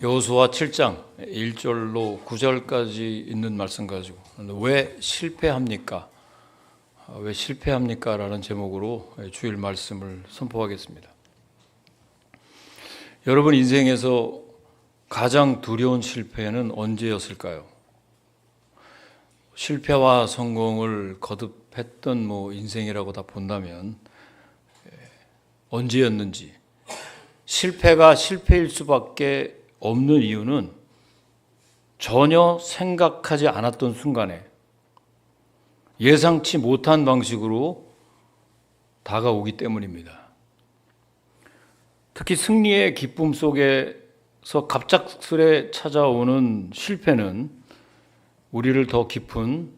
여호수아 7장 1절로 9절까지 있는 말씀 가지고 왜 실패합니까? 왜 실패합니까? 라는 제목으로 주일 말씀을 선포하겠습니다. 여러분 인생에서 가장 두려운 실패는 언제였을까요? 실패와 성공을 거듭했던 인생이라고 다 본다면 언제였는지, 실패가 실패일 수밖에 없는 이유는 전혀 생각하지 않았던 순간에 예상치 못한 방식으로 다가오기 때문입니다. 특히 승리의 기쁨 속에서 갑작스레 찾아오는 실패는 우리를 더 깊은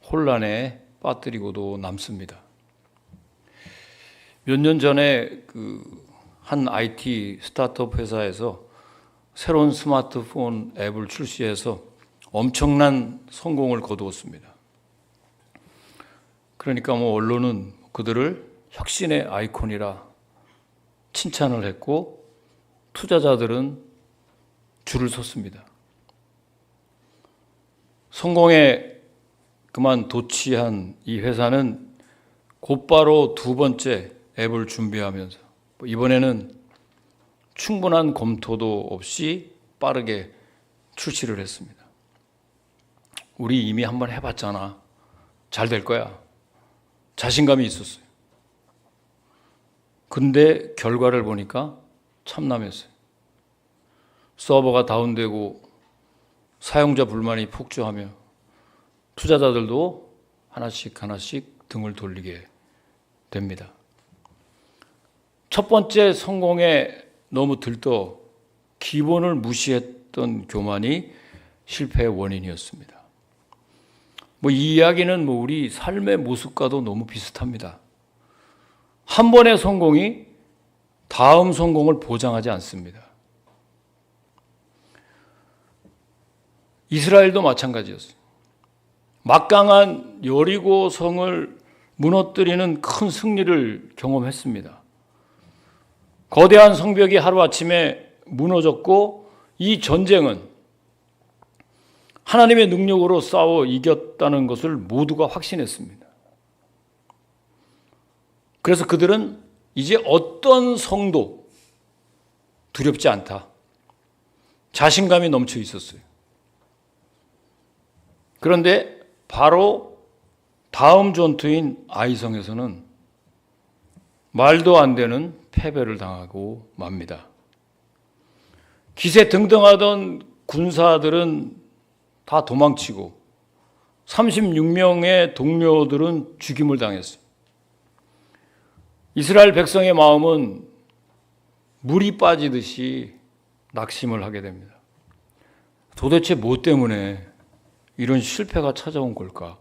혼란에 빠뜨리고도 남습니다. 몇 년 전에 한 IT 스타트업 회사에서 새로운 스마트폰 앱을 출시해서 엄청난 성공을 거두었습니다. 그러니까 언론은 그들을 혁신의 아이콘이라 칭찬을 했고 투자자들은 줄을 섰습니다. 성공에 그만 도취한 이 회사는 곧바로 두 번째 앱을 준비하면서 이번에는 충분한 검토도 없이 빠르게 출시를 했습니다. 우리 이미 한번 해봤잖아. 잘 될 거야. 자신감이 있었어요. 근데 결과를 보니까 참남했어요. 서버가 다운되고 사용자 불만이 폭주하며 투자자들도 하나씩 등을 돌리게 됩니다. 첫 번째 성공에 너무 들떠 기본을 무시했던 교만이 실패의 원인이었습니다. 이 이야기는 우리 삶의 모습과도 너무 비슷합니다. 한 번의 성공이 다음 성공을 보장하지 않습니다. 이스라엘도 마찬가지였어요. 막강한 여리고 성을 무너뜨리는 큰 승리를 경험했습니다. 거대한 성벽이 하루아침에 무너졌고 이 전쟁은 하나님의 능력으로 싸워 이겼다는 것을 모두가 확신했습니다. 그래서 그들은 이제 어떤 성도 두렵지 않다. 자신감이 넘쳐 있었어요. 그런데 바로 다음 전투인 아이성에서는 말도 안 되는 패배를 당하고 맙니다. 기세 등등하던 군사들은 다 도망치고 36명의 동료들은 죽임을 당했어요. 이스라엘 백성의 마음은 물이 빠지듯이 낙심을 하게 됩니다. 도대체 뭐 때문에 이런 실패가 찾아온 걸까?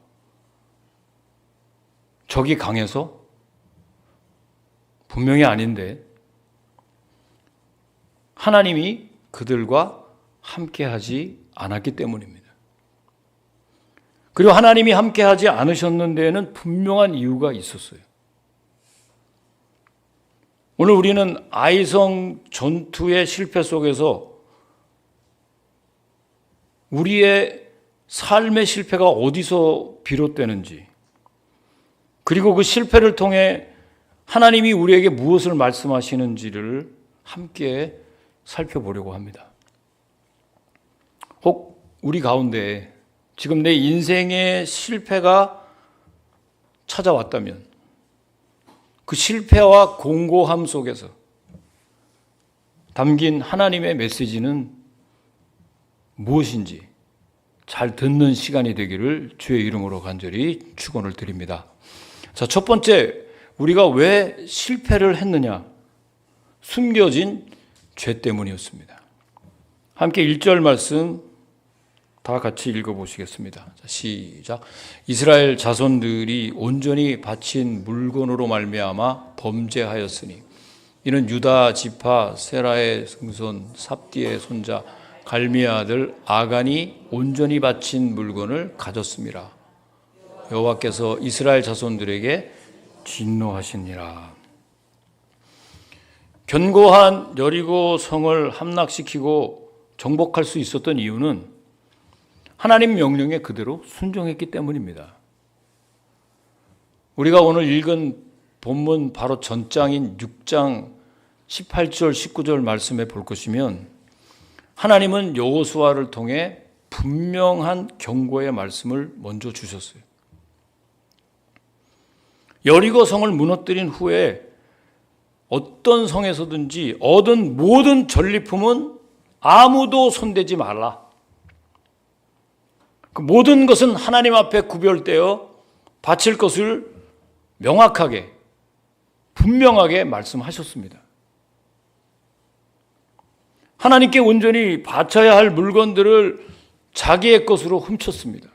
적이 강해서? 분명히 아닌데 하나님이 그들과 함께하지 않았기 때문입니다. 그리고 하나님이 함께하지 않으셨는데는 분명한 이유가 있었어요. 오늘 우리는 아이성 전투의 실패 속에서 우리의 삶의 실패가 어디서 비롯되는지, 그리고 그 실패를 통해 하나님이 우리에게 무엇을 말씀하시는지를 함께 살펴보려고 합니다. 혹 우리 가운데 지금 내 인생의 실패가 찾아왔다면 그 실패와 공고함 속에서 담긴 하나님의 메시지는 무엇인지 잘 듣는 시간이 되기를 주의 이름으로 간절히 축원을 드립니다. 자, 첫 번째, 우리가 왜 실패를 했느냐? 숨겨진 죄 때문이었습니다. 함께 1절 말씀 다 같이 읽어보시겠습니다. 자, 시작. 이스라엘 자손들이 온전히 바친 물건으로 말미암아 범죄하였으니 이는 유다 지파 세라의 증손 삽디의 손자 갈미의 아들 아간이 온전히 바친 물건을 가졌습니다. 여호와께서 이스라엘 자손들에게 진노하시니라. 견고한 여리고 성을 함락시키고 정복할 수 있었던 이유는 하나님 명령에 그대로 순종했기 때문입니다. 우리가 오늘 읽은 본문 바로 전장인 6장 18절 19절 말씀에 볼 것이면 하나님은 여호수아를 통해 분명한 경고의 말씀을 먼저 주셨어요. 여리고 성을 무너뜨린 후에 어떤 성에서든지 얻은 모든 전리품은 아무도 손대지 말라. 그 모든 것은 하나님 앞에 구별되어 바칠 것을 명확하게 분명하게 말씀하셨습니다. 하나님께 온전히 바쳐야 할 물건들을 자기의 것으로 훔쳤습니다.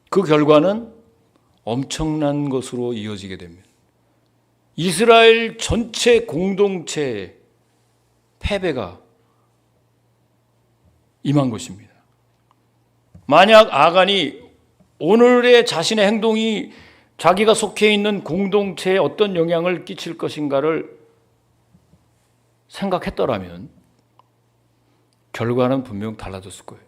그 결과는 엄청난 것으로 이어지게 됩니다. 이스라엘 전체 공동체의 패배가 임한 것입니다. 만약 아간이 오늘의 자신의 행동이 자기가 속해 있는 공동체에 어떤 영향을 끼칠 것인가를 생각했더라면 결과는 분명 달라졌을 거예요.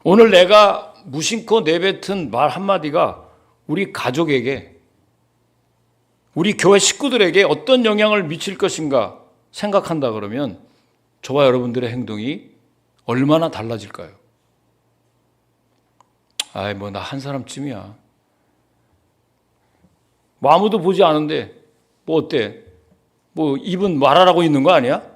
오늘 내가 무심코 내뱉은 말 한마디가 우리 가족에게, 우리 교회 식구들에게 어떤 영향을 미칠 것인가 생각한다 그러면 저와 여러분들의 행동이 얼마나 달라질까요? 아이, 뭐 나 한 사람쯤이야. 뭐 아무도 보지 않은데 뭐 어때? 뭐 입은 말하라고 있는 거 아니야?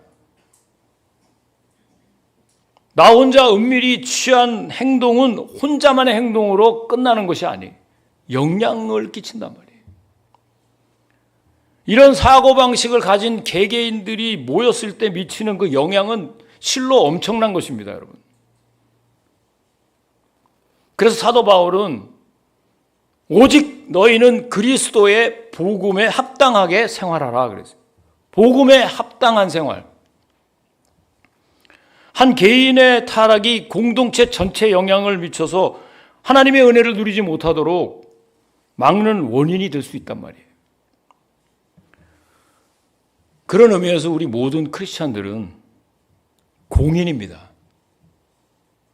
나 혼자 은밀히 취한 행동은 혼자만의 행동으로 끝나는 것이 아니에요. 영향을 끼친단 말이에요. 이런 사고방식을 가진 개개인들이 모였을 때 미치는 그 영향은 실로 엄청난 것입니다, 여러분. 그래서 사도 바울은 오직 너희는 그리스도의 복음에 합당하게 생활하라 그랬어요. 복음에 합당한 생활. 한 개인의 타락이 공동체 전체에 영향을 미쳐서 하나님의 은혜를 누리지 못하도록 막는 원인이 될 수 있단 말이에요. 그런 의미에서 우리 모든 크리스찬들은 공인입니다.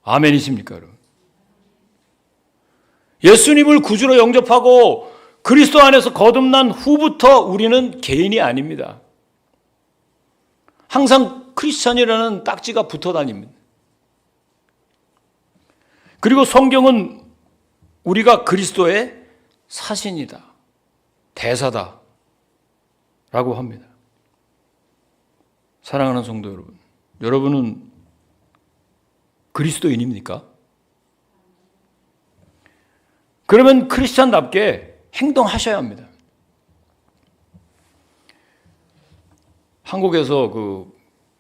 아멘이십니까, 여러분? 예수님을 구주로 영접하고 그리스도 안에서 거듭난 후부터 우리는 개인이 아닙니다. 항상 크리스찬이라는 딱지가 붙어 다닙니다. 그리고 성경은 우리가 그리스도의 사신이다, 대사다 라고 합니다. 사랑하는 성도 여러분, 여러분은 그리스도인입니까? 그러면 크리스찬답게 행동하셔야 합니다. 한국에서 그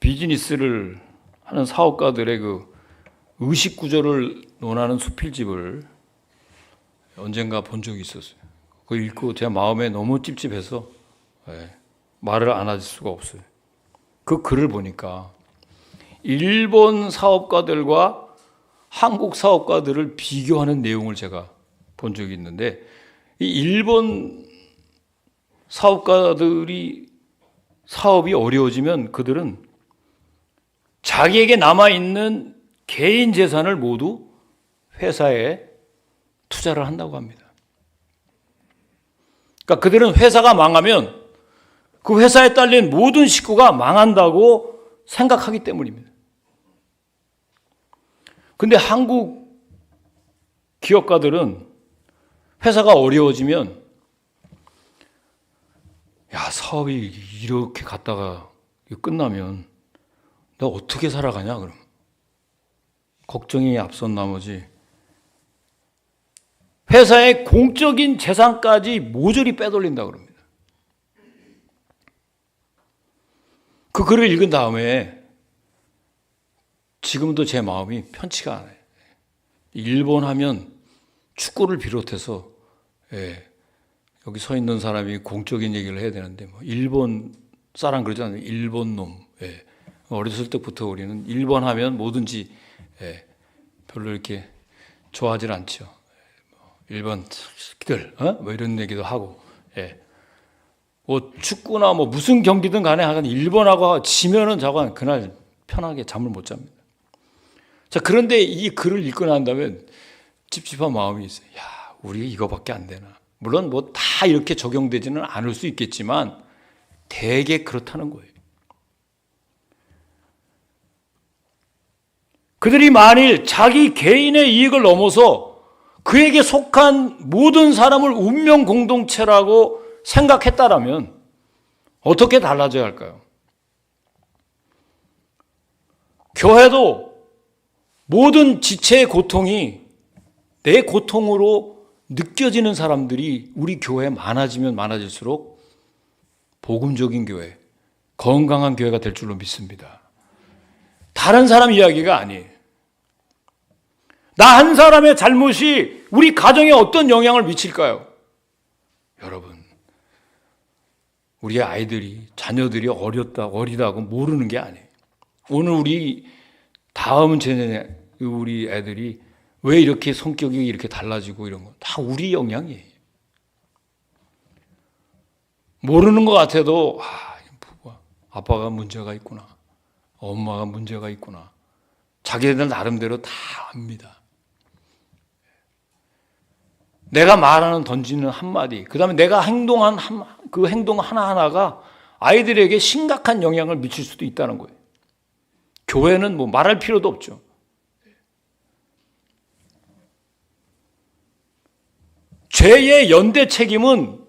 비즈니스를 하는 사업가들의 그 의식 구조를 논하는 수필집을 언젠가 본 적이 있었어요. 그거 읽고 제 마음에 너무 찝찝해서 말을 안 할 수가 없어요. 그 글을 보니까 일본 사업가들과 한국 사업가들을 비교하는 내용을 제가 본 적이 있는데, 이 일본 사업가들이 사업이 어려워지면 그들은 자기에게 남아있는 개인 재산을 모두 회사에 투자를 한다고 합니다. 그러니까 그들은 회사가 망하면 그 회사에 딸린 모든 식구가 망한다고 생각하기 때문입니다. 근데 한국 기업가들은 회사가 어려워지면 야, 사업이 이렇게 갔다가 끝나면 나 어떻게 살아가냐 그럼. 걱정이 앞선 나머지 회사의 공적인 재산까지 모조리 빼돌린다 그럽니다. 그 글을 읽은 다음에 지금도 제 마음이 편치가 않아요. 일본 하면 축구를 비롯해서 여기 서 있는 사람이 공적인 얘기를 해야 되는데 뭐 일본 사람 그러잖아요. 일본 놈. 어렸을 때부터 우리는 일본 하면 뭐든지 별로 이렇게 좋아하지 않죠. 일본 새끼들, 뭐 이런 얘기도 하고. 뭐 축구나 뭐 무슨 경기든 간에 하여간 일본하고 지면은 저건 그날 편하게 잠을 못 잡니다. 자, 그런데 이 글을 읽고 난 다음에 찝찝한 마음이 있어요. 야, 우리가 이거밖에 안 되나. 물론 뭐 다 이렇게 적용되지는 않을 수 있겠지만 대개 그렇다는 거예요. 그들이 만일 자기 개인의 이익을 넘어서 그에게 속한 모든 사람을 운명 공동체라고 생각했다라면 어떻게 달라져야 할까요? 교회도 모든 지체의 고통이 내 고통으로 느껴지는 사람들이 우리 교회에 많아지면 많아질수록 복음적인 교회, 건강한 교회가 될 줄로 믿습니다. 다른 사람 이야기가 아니에요. 나 한 사람의 잘못이 우리 가정에 어떤 영향을 미칠까요? 여러분, 우리 아이들이, 자녀들이 어리다고 모르는 게 아니에요. 오늘 우리 다음 세대 우리 애들이 왜 이렇게 성격이 이렇게 달라지고 이런 거 다 우리 영향이에요. 모르는 것 같아도 아빠가 문제가 있구나, 엄마가 문제가 있구나. 자기들 나름대로 다 압니다. 내가 말하는 던지는 한마디, 그 다음에 내가 행동한 그 행동 하나하나가 아이들에게 심각한 영향을 미칠 수도 있다는 거예요. 교회는 뭐 말할 필요도 없죠. 죄의 연대 책임은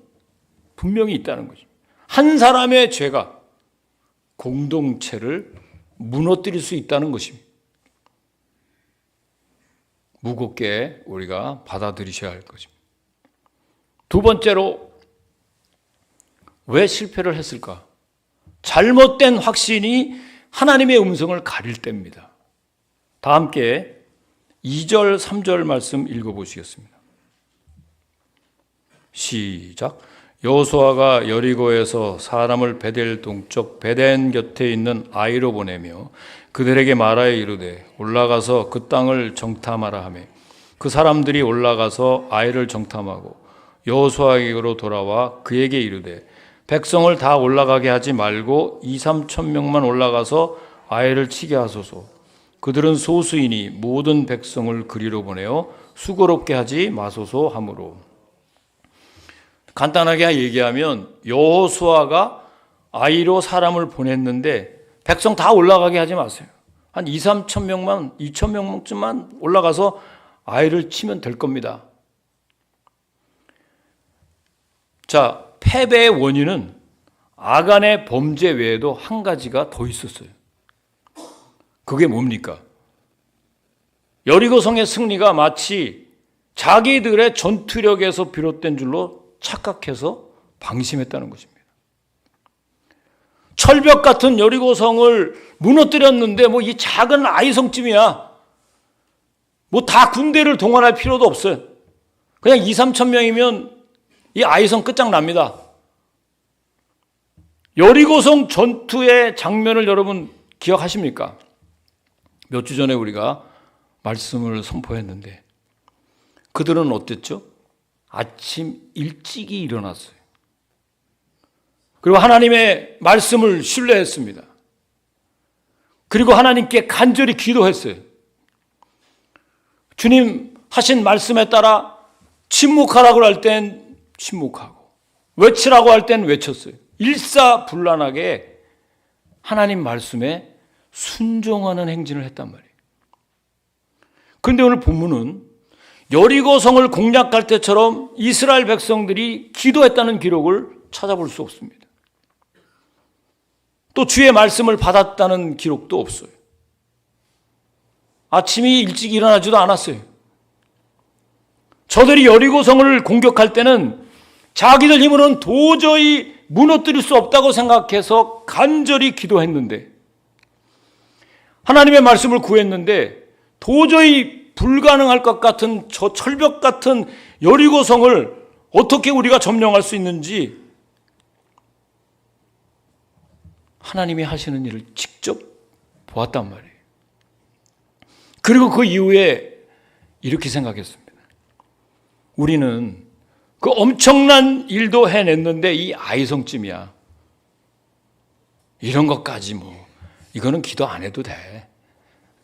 분명히 있다는 거죠. 한 사람의 죄가 공동체를 무너뜨릴 수 있다는 것입니다. 무겁게 우리가 받아들이셔야 할 것입니다. 두 번째로, 왜 실패를 했을까? 잘못된 확신이 하나님의 음성을 가릴 때입니다. 다 함께 2절, 3절 말씀 읽어보시겠습니다. 시작. 여호수아가 여리고에서 사람을 베델 동쪽 베덴 곁에 있는 아이로 보내며 그들에게 말하여 이르되 올라가서 그 땅을 정탐하라 하며 그 사람들이 올라가서 아이를 정탐하고 여호수아에게로 돌아와 그에게 이르되 백성을 다 올라가게 하지 말고 2-3천 명만 올라가서 아이를 치게 하소서. 그들은 소수이니 모든 백성을 그리로 보내어 수고롭게 하지 마소서 하므로. 간단하게 얘기하면 여호수아가 아이로 사람을 보냈는데 백성 다 올라가게 하지 마세요. 한 2-3천 명만, 2천 명쯤만 올라가서 아이를 치면 될 겁니다. 자, 패배의 원인은 아간의 범죄 외에도 한 가지가 더 있었어요. 그게 뭡니까? 여리고성의 승리가 마치 자기들의 전투력에서 비롯된 줄로 착각해서 방심했다는 것입니다. 철벽 같은 여리고성을 무너뜨렸는데 뭐 이 작은 아이성쯤이야. 뭐 다 군대를 동원할 필요도 없어요. 그냥 2-3천 명이면 이 아이성 끝장납니다. 여리고성 전투의 장면을 여러분 기억하십니까? 몇 주 전에 우리가 말씀을 선포했는데 그들은 어땠죠? 아침 일찍이 일어났어요. 그리고 하나님의 말씀을 신뢰했습니다. 그리고 하나님께 간절히 기도했어요. 주님 하신 말씀에 따라 침묵하라고 할 땐 침묵하고 외치라고 할 땐 외쳤어요. 일사불란하게 하나님 말씀에 순종하는 행진을 했단 말이에요. 그런데 오늘 본문은 여리고성을 공략할 때처럼 이스라엘 백성들이 기도했다는 기록을 찾아볼 수 없습니다. 또 주의 말씀을 받았다는 기록도 없어요. 아침이 일찍 일어나지도 않았어요. 저들이 여리고성을 공격할 때는 자기들 힘으로는 도저히 무너뜨릴 수 없다고 생각해서 간절히 기도했는데 하나님의 말씀을 구했는데 도저히 불가능할 것 같은 저 철벽 같은 여리고성을 어떻게 우리가 점령할 수 있는지 하나님이 하시는 일을 직접 보았단 말이에요. 그리고 그 이후에 이렇게 생각했습니다. 우리는 그 엄청난 일도 해냈는데 이 아이성쯤이야. 이런 것까지 이거는 기도 안 해도 돼.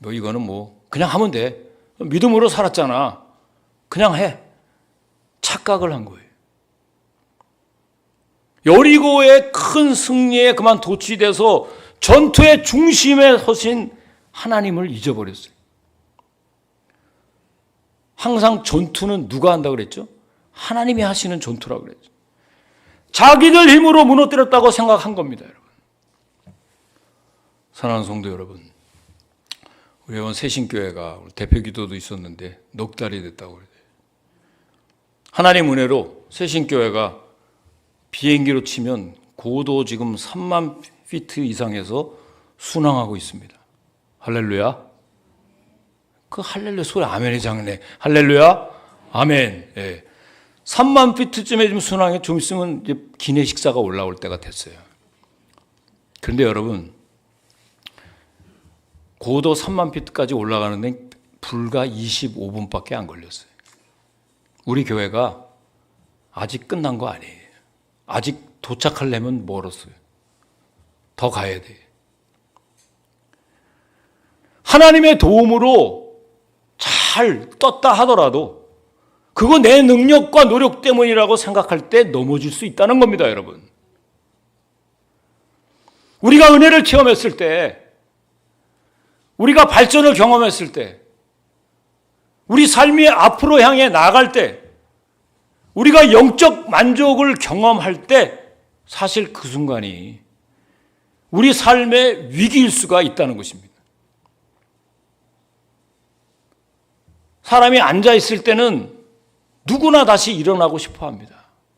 이거는 그냥 하면 돼. 믿음으로 살았잖아. 그냥 해. 착각을 한 거예요. 여리고의 큰 승리에 그만 도취돼서 전투의 중심에 서신 하나님을 잊어버렸어요. 항상 전투는 누가 한다고 그랬죠? 하나님이 하시는 전투라고 그랬죠. 자기들 힘으로 무너뜨렸다고 생각한 겁니다, 여러분. 사랑하는 성도 여러분, 우리 회원 새신교회가 대표 기도도 있었는데 넉 달이 됐다고 그래요. 하나님 은혜로 새신교회가 비행기로 치면 고도 지금 3만 피트 이상에서 순항하고 있습니다. 할렐루야. 그 할렐루야 소리 아멘이 작네. 할렐루야. 아멘. 예. 3만 피트쯤에 지금 순항해 좀 있으면 이제 기내식사가 올라올 때가 됐어요. 그런데 여러분, 고도 3만 피트까지 올라가는데 불과 25분밖에 안 걸렸어요. 우리 교회가 아직 끝난 거 아니에요. 아직 도착하려면 멀었어요. 더 가야 돼. 하나님의 도움으로 잘 떴다 하더라도 그거 내 능력과 노력 때문이라고 생각할 때 넘어질 수 있다는 겁니다, 여러분. 우리가 은혜를 체험했을 때, 우리가 발전을 경험했을 때, 우리 삶이 앞으로 향해 나아갈 때, 우리가 영적 만족을 경험할 때 사실 그 순간이 우리 삶의 위기일 수가 있다는 것입니다. 사람이 앉아있을 때는 누구나 다시 일어나고 싶어 합니다.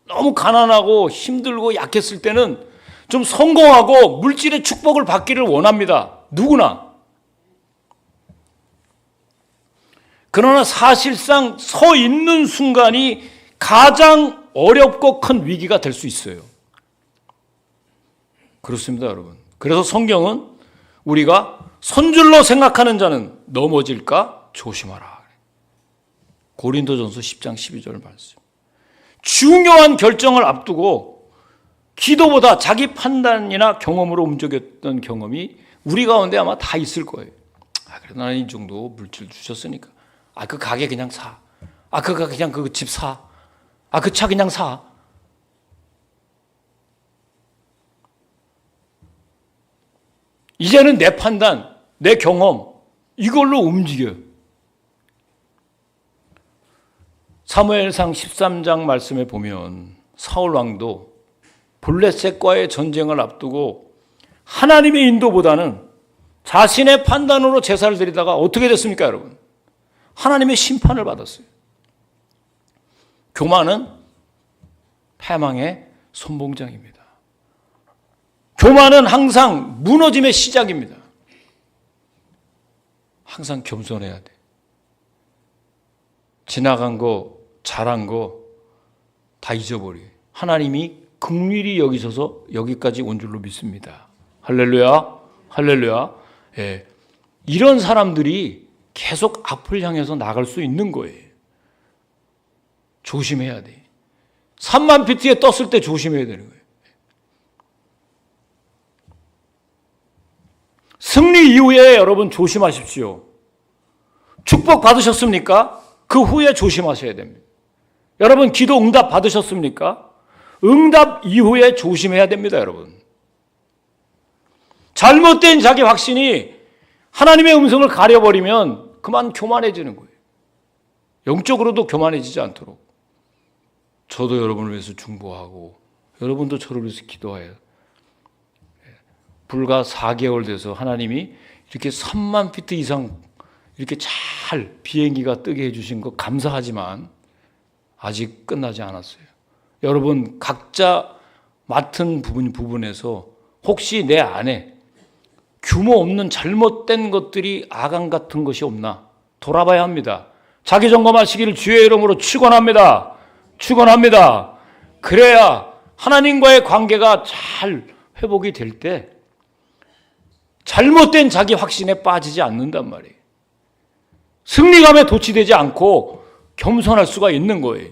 너무 가난하고 힘들고 약했을 때는 좀 성공하고 물질의 축복을 받기를 원합니다. 누구나. 그러나 사실상 서 있는 순간이 가장 어렵고 큰 위기가 될 수 있어요. 그렇습니다, 여러분. 그래서 성경은 우리가 선줄로 생각하는 자는 넘어질까 조심하라. 고린도전서 10장 12절 말씀. 중요한 결정을 앞두고 기도보다 자기 판단이나 경험으로 움직였던 경험이 우리 가운데 아마 다 있을 거예요. 그래도 나는 이 정도 물질 주셨으니까. 그 가게 그냥 사. 그냥 그 집 사. 그 차 그냥 사. 이제는 내 판단, 내 경험, 이걸로 움직여요. 사무엘상 13장 말씀에 보면 사울 왕도 블레셋과의 전쟁을 앞두고 하나님의 인도보다는 자신의 판단으로 제사를 드리다가 어떻게 됐습니까, 여러분? 하나님의 심판을 받았어요. 교만은 패망의 선봉장입니다. 교만은 항상 무너짐의 시작입니다. 항상 겸손해야 돼. 지나간 거, 잘한 거 다 잊어버려. 하나님이 긍휼히 여기셔서 여기까지 온 줄로 믿습니다. 할렐루야, 할렐루야. 예. 이런 사람들이 계속 앞을 향해서 나갈 수 있는 거예요. 조심해야 돼. 3만 피트에 떴을 때 조심해야 되는 거예요. 승리 이후에 여러분 조심하십시오. 축복 받으셨습니까? 그 후에 조심하셔야 됩니다. 여러분 기도 응답 받으셨습니까? 응답 이후에 조심해야 됩니다, 여러분. 잘못된 자기 확신이 하나님의 음성을 가려버리면 그만 교만해지는 거예요. 영적으로도 교만해지지 않도록 저도 여러분을 위해서 중보하고 여러분도 저를 위해서 기도해요. 불과 4개월 돼서 하나님이 이렇게 3만 피트 이상 이렇게 잘 비행기가 뜨게 해주신 거 감사하지만 아직 끝나지 않았어요. 여러분 각자 맡은 부분에서 혹시 내 안에 규모 없는 잘못된 것들이 아강 같은 것이 없나 돌아봐야 합니다. 자기 점검하시기를 주의 이름으로 축원합니다. 축원합니다. 그래야 하나님과의 관계가 잘 회복이 될 때 잘못된 자기 확신에 빠지지 않는단 말이에요. 승리감에 도취되지 않고 겸손할 수가 있는 거예요.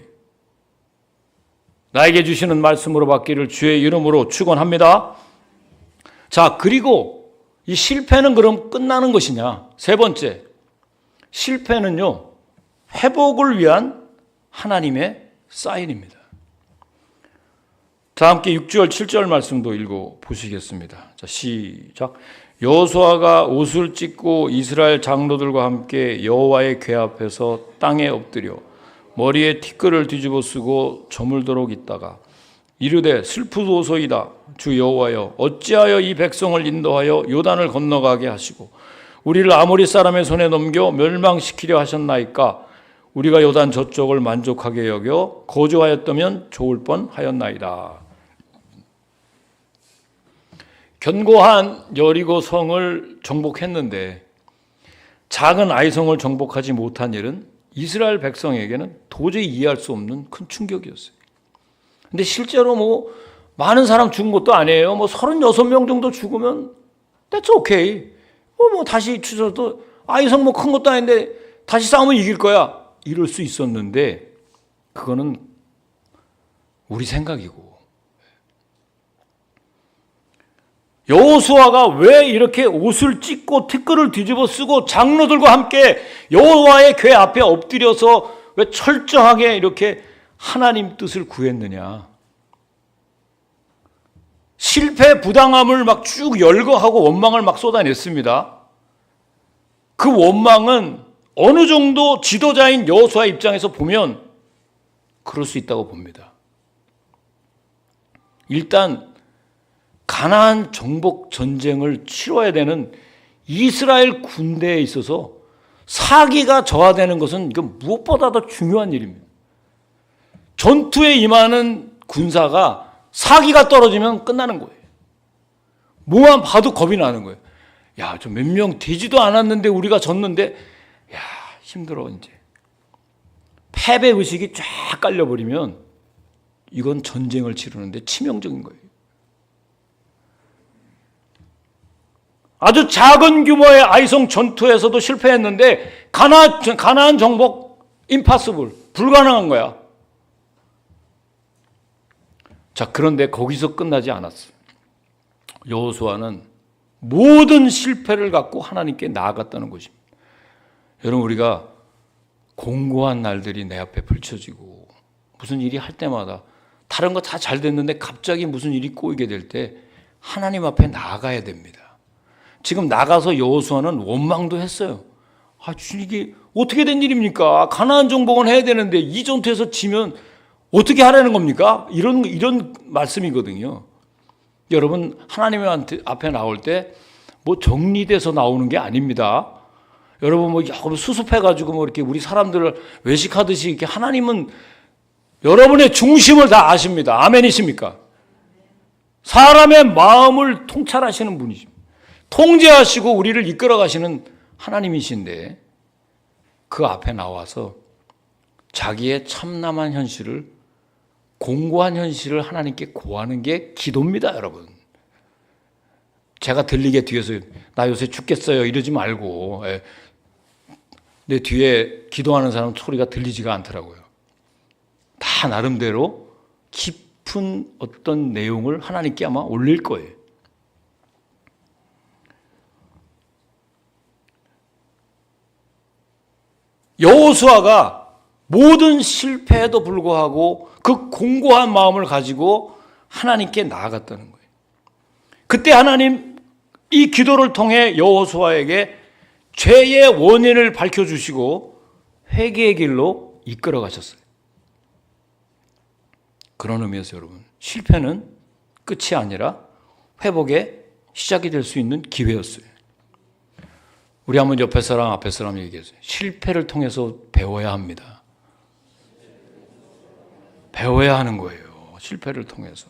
나에게 주시는 말씀으로 받기를 주의 이름으로 축원합니다. 자, 그리고 이 실패는 그럼 끝나는 것이냐? 세 번째, 실패는요, 회복을 위한 하나님의 사인입니다. 자, 함께 6절, 7절 말씀도 읽어 보시겠습니다. 자, 시작. 여호수아가 옷을 찢고 이스라엘 장로들과 함께 여호와의 궤 앞에서 땅에 엎드려 머리에 티끌을 뒤집어 쓰고 저물도록 있다가 이르되 슬프도소이다. 주 여호와여, 어찌하여 이 백성을 인도하여 요단을 건너가게 하시고 우리를 아모리 사람의 손에 넘겨 멸망시키려 하셨나이까? 우리가 요단 저쪽을 만족하게 여겨 거주하였다면 좋을 뻔하였나이다. 견고한 여리고 성을 정복했는데 작은 아이성을 정복하지 못한 일은 이스라엘 백성에게는 도저히 이해할 수 없는 큰 충격이었어요. 근데 실제로 많은 사람 죽은 것도 아니에요. 36명 정도 죽으면 that's okay. 다시 추서도 아이성 큰 것도 아닌데 다시 싸우면 이길 거야. 이럴 수 있었는데 그거는 우리 생각이고, 여호수아가 왜 이렇게 옷을 찢고 티끌을 뒤집어 쓰고 장로들과 함께 여호와의 궤 앞에 엎드려서 왜 철저하게 이렇게 하나님 뜻을 구했느냐? 실패 부당함을 막 쭉 열거하고 원망을 막 쏟아냈습니다. 그 원망은 어느 정도 지도자인 여호수아 입장에서 보면 그럴 수 있다고 봅니다. 일단 가나안 정복 전쟁을 치러야 되는 이스라엘 군대에 있어서 사기가 저하되는 것은 이건 무엇보다도 중요한 일입니다. 전투에 임하는 군사가 사기가 떨어지면 끝나는 거예요. 뭐만 봐도 겁이 나는 거예요. 야, 저 몇 명 되지도 않았는데 우리가 졌는데, 야, 힘들어 이제. 패배 의식이 쫙 깔려버리면 이건 전쟁을 치르는데 치명적인 거예요. 아주 작은 규모의 아이성 전투에서도 실패했는데 가나안 정복 임파서블, 불가능한 거야. 자, 그런데 거기서 끝나지 않았어요. 여호수아는 모든 실패를 갖고 하나님께 나아갔다는 것입니다. 여러분, 우리가 공고한 날들이 내 앞에 펼쳐지고 무슨 일이 할 때마다 다른 거 다 잘 됐는데 갑자기 무슨 일이 꼬이게 될 때 하나님 앞에 나아가야 됩니다. 지금 나가서 여호수아는 원망도 했어요. 이게 어떻게 된 일입니까? 가나안 정복은 해야 되는데 이 전투에서 지면 어떻게 하라는 겁니까? 이런 말씀이거든요. 여러분, 하나님 앞에 나올 때 정리돼서 나오는 게 아닙니다. 여러분 수습해가지고 이렇게 우리 사람들을 외식하듯이 이렇게 하나님은 여러분의 중심을 다 아십니다. 아멘이십니까? 사람의 마음을 통찰하시는 분이십니다. 통제하시고 우리를 이끌어 가시는 하나님이신데 그 앞에 나와서 자기의 참남한 현실을, 공고한 현실을 하나님께 고하는 게 기도입니다, 여러분. 제가 들리게 뒤에서 나 요새 죽겠어요 이러지 말고, 내 뒤에 기도하는 사람 소리가 들리지가 않더라고요. 다 나름대로 깊은 어떤 내용을 하나님께 아마 올릴 거예요. 여호수아가 모든 실패에도 불구하고 그 공고한 마음을 가지고 하나님께 나아갔다는 거예요. 그때 하나님 이 기도를 통해 여호수아에게 죄의 원인을 밝혀주시고 회개의 길로 이끌어 가셨어요. 그런 의미에서 여러분, 실패는 끝이 아니라 회복의 시작이 될 수 있는 기회였어요. 우리 한번 옆에 사람 앞에 사람 얘기해서요. 실패를 통해서 배워야 합니다. 배워야 하는 거예요. 실패를 통해서.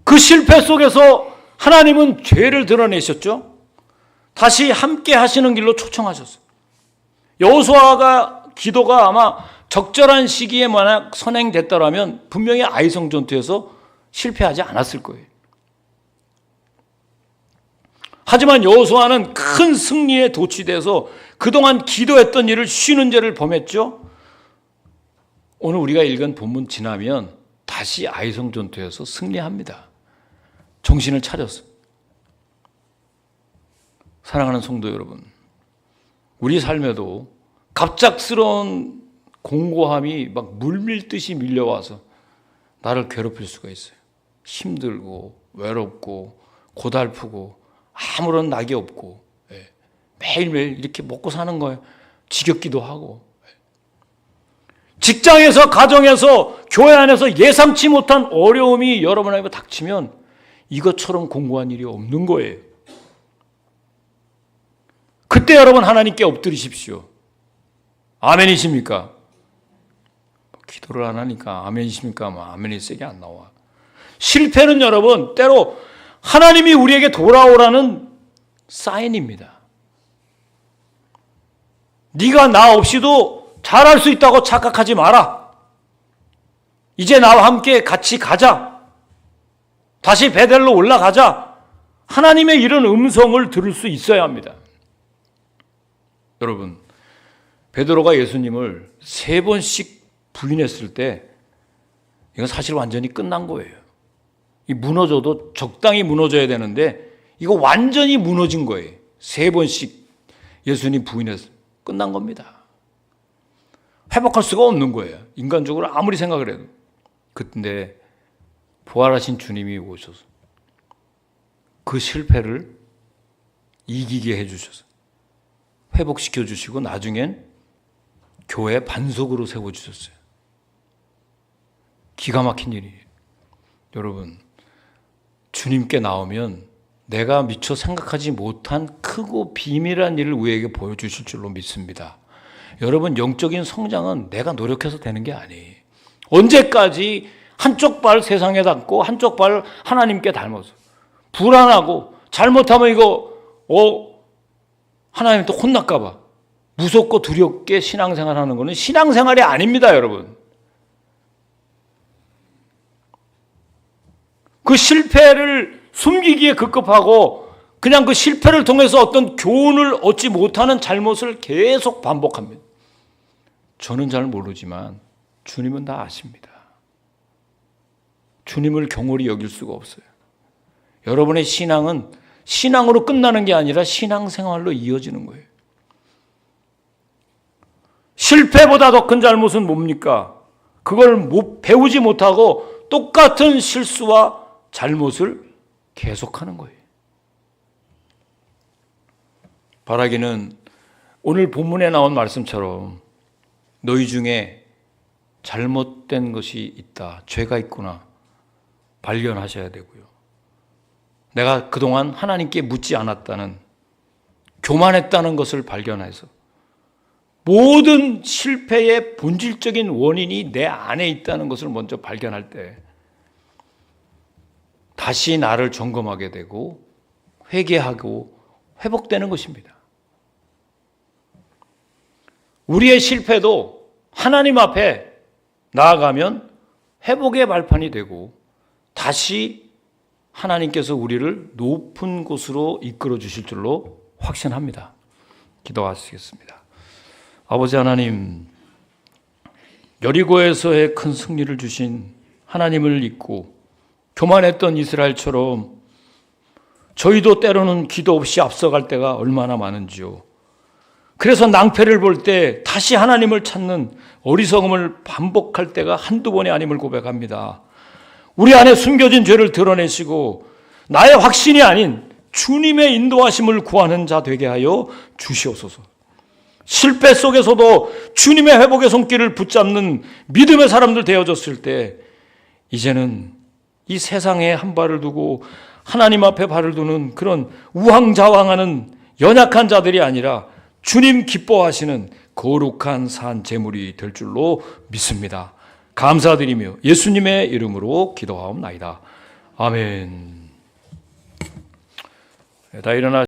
그 실패 속에서 하나님은 죄를 드러내셨죠. 다시 함께 하시는 길로 초청하셨어요. 여호수아가 기도가 아마 적절한 시기에 만약 선행됐다면 분명히 아이성 전투에서 실패하지 않았을 거예요. 하지만 여호수아는 큰 승리에 도취돼서 그동안 기도했던 일을 쉬는 죄를 범했죠. 오늘 우리가 읽은 본문 지나면 다시 아이성 전투에서 승리합니다. 정신을 차렸어. 사랑하는 성도 여러분, 우리 삶에도 갑작스러운 공고함이 막 물밀듯이 밀려와서 나를 괴롭힐 수가 있어요. 힘들고 외롭고 고달프고 아무런 낙이 없고 매일매일 이렇게 먹고 사는 거예요. 지겹기도 하고, 직장에서, 가정에서, 교회 안에서 예상치 못한 어려움이 여러분에게 닥치면 이것처럼 공고한 일이 없는 거예요. 그때 여러분 하나님께 엎드리십시오. 아멘이십니까? 기도를 안 하니까 아멘이십니까? 아멘이 세게 안 나와. 실패는 여러분 때로 하나님이 우리에게 돌아오라는 사인입니다. 네가 나 없이도 잘할 수 있다고 착각하지 마라. 이제 나와 함께 같이 가자. 다시 베델로 올라가자. 하나님의 이런 음성을 들을 수 있어야 합니다. 여러분, 베드로가 예수님을 3번씩 부인했을 때 이건 사실 완전히 끝난 거예요. 이 무너져도 적당히 무너져야 되는데 이거 완전히 무너진 거예요. 3번씩 예수님 부인해서 끝난 겁니다. 회복할 수가 없는 거예요. 인간적으로 아무리 생각을 해도. 근데 부활하신 주님이 오셔서 그 실패를 이기게 해주셔서 회복시켜 주시고 나중엔 교회 반석으로 세워주셨어요. 기가 막힌 일이에요. 여러분, 주님께 나오면 내가 미처 생각하지 못한 크고 비밀한 일을 우리에게 보여주실 줄로 믿습니다. 여러분, 영적인 성장은 내가 노력해서 되는 게 아니에요. 언제까지 한쪽 발 세상에 닿고 한쪽 발 하나님께 닮아서 불안하고 잘못하면 이거 하나님 또 혼날까 봐 무섭고 두렵게 신앙생활 하는 거는 신앙생활이 아닙니다, 여러분. 그 실패를 숨기기에 급급하고 그냥 그 실패를 통해서 어떤 교훈을 얻지 못하는 잘못을 계속 반복합니다. 저는 잘 모르지만 주님은 다 아십니다. 주님을 경홀히 여길 수가 없어요. 여러분의 신앙은 신앙으로 끝나는 게 아니라 신앙생활로 이어지는 거예요. 실패보다 더 큰 잘못은 뭡니까? 그걸 배우지 못하고 똑같은 실수와 잘못을 계속하는 거예요. 바라기는 오늘 본문에 나온 말씀처럼 너희 중에 잘못된 것이 있다, 죄가 있구나 발견하셔야 되고요. 내가 그동안 하나님께 묻지 않았다는, 교만했다는 것을 발견해서 모든 실패의 본질적인 원인이 내 안에 있다는 것을 먼저 발견할 때 다시 나를 점검하게 되고 회개하고 회복되는 것입니다. 우리의 실패도 하나님 앞에 나아가면 회복의 발판이 되고 다시 하나님께서 우리를 높은 곳으로 이끌어 주실 줄로 확신합니다. 기도하시겠습니다. 아버지 하나님, 여리고에서의 큰 승리를 주신 하나님을 잊고 교만했던 이스라엘처럼 저희도 때로는 기도 없이 앞서갈 때가 얼마나 많은지요. 그래서 낭패를 볼 때 다시 하나님을 찾는 어리석음을 반복할 때가 한두 번이 아님을 고백합니다. 우리 안에 숨겨진 죄를 드러내시고 나의 확신이 아닌 주님의 인도하심을 구하는 자 되게 하여 주시옵소서. 실패 속에서도 주님의 회복의 손길을 붙잡는 믿음의 사람들 되어졌을 때 이제는 이 세상에 한 발을 두고 하나님 앞에 발을 두는 그런 우왕좌왕하는 연약한 자들이 아니라 주님 기뻐하시는 거룩한 산 제물이 될 줄로 믿습니다. 감사드리며 예수님의 이름으로 기도하옵나이다. 아멘. 다 일어나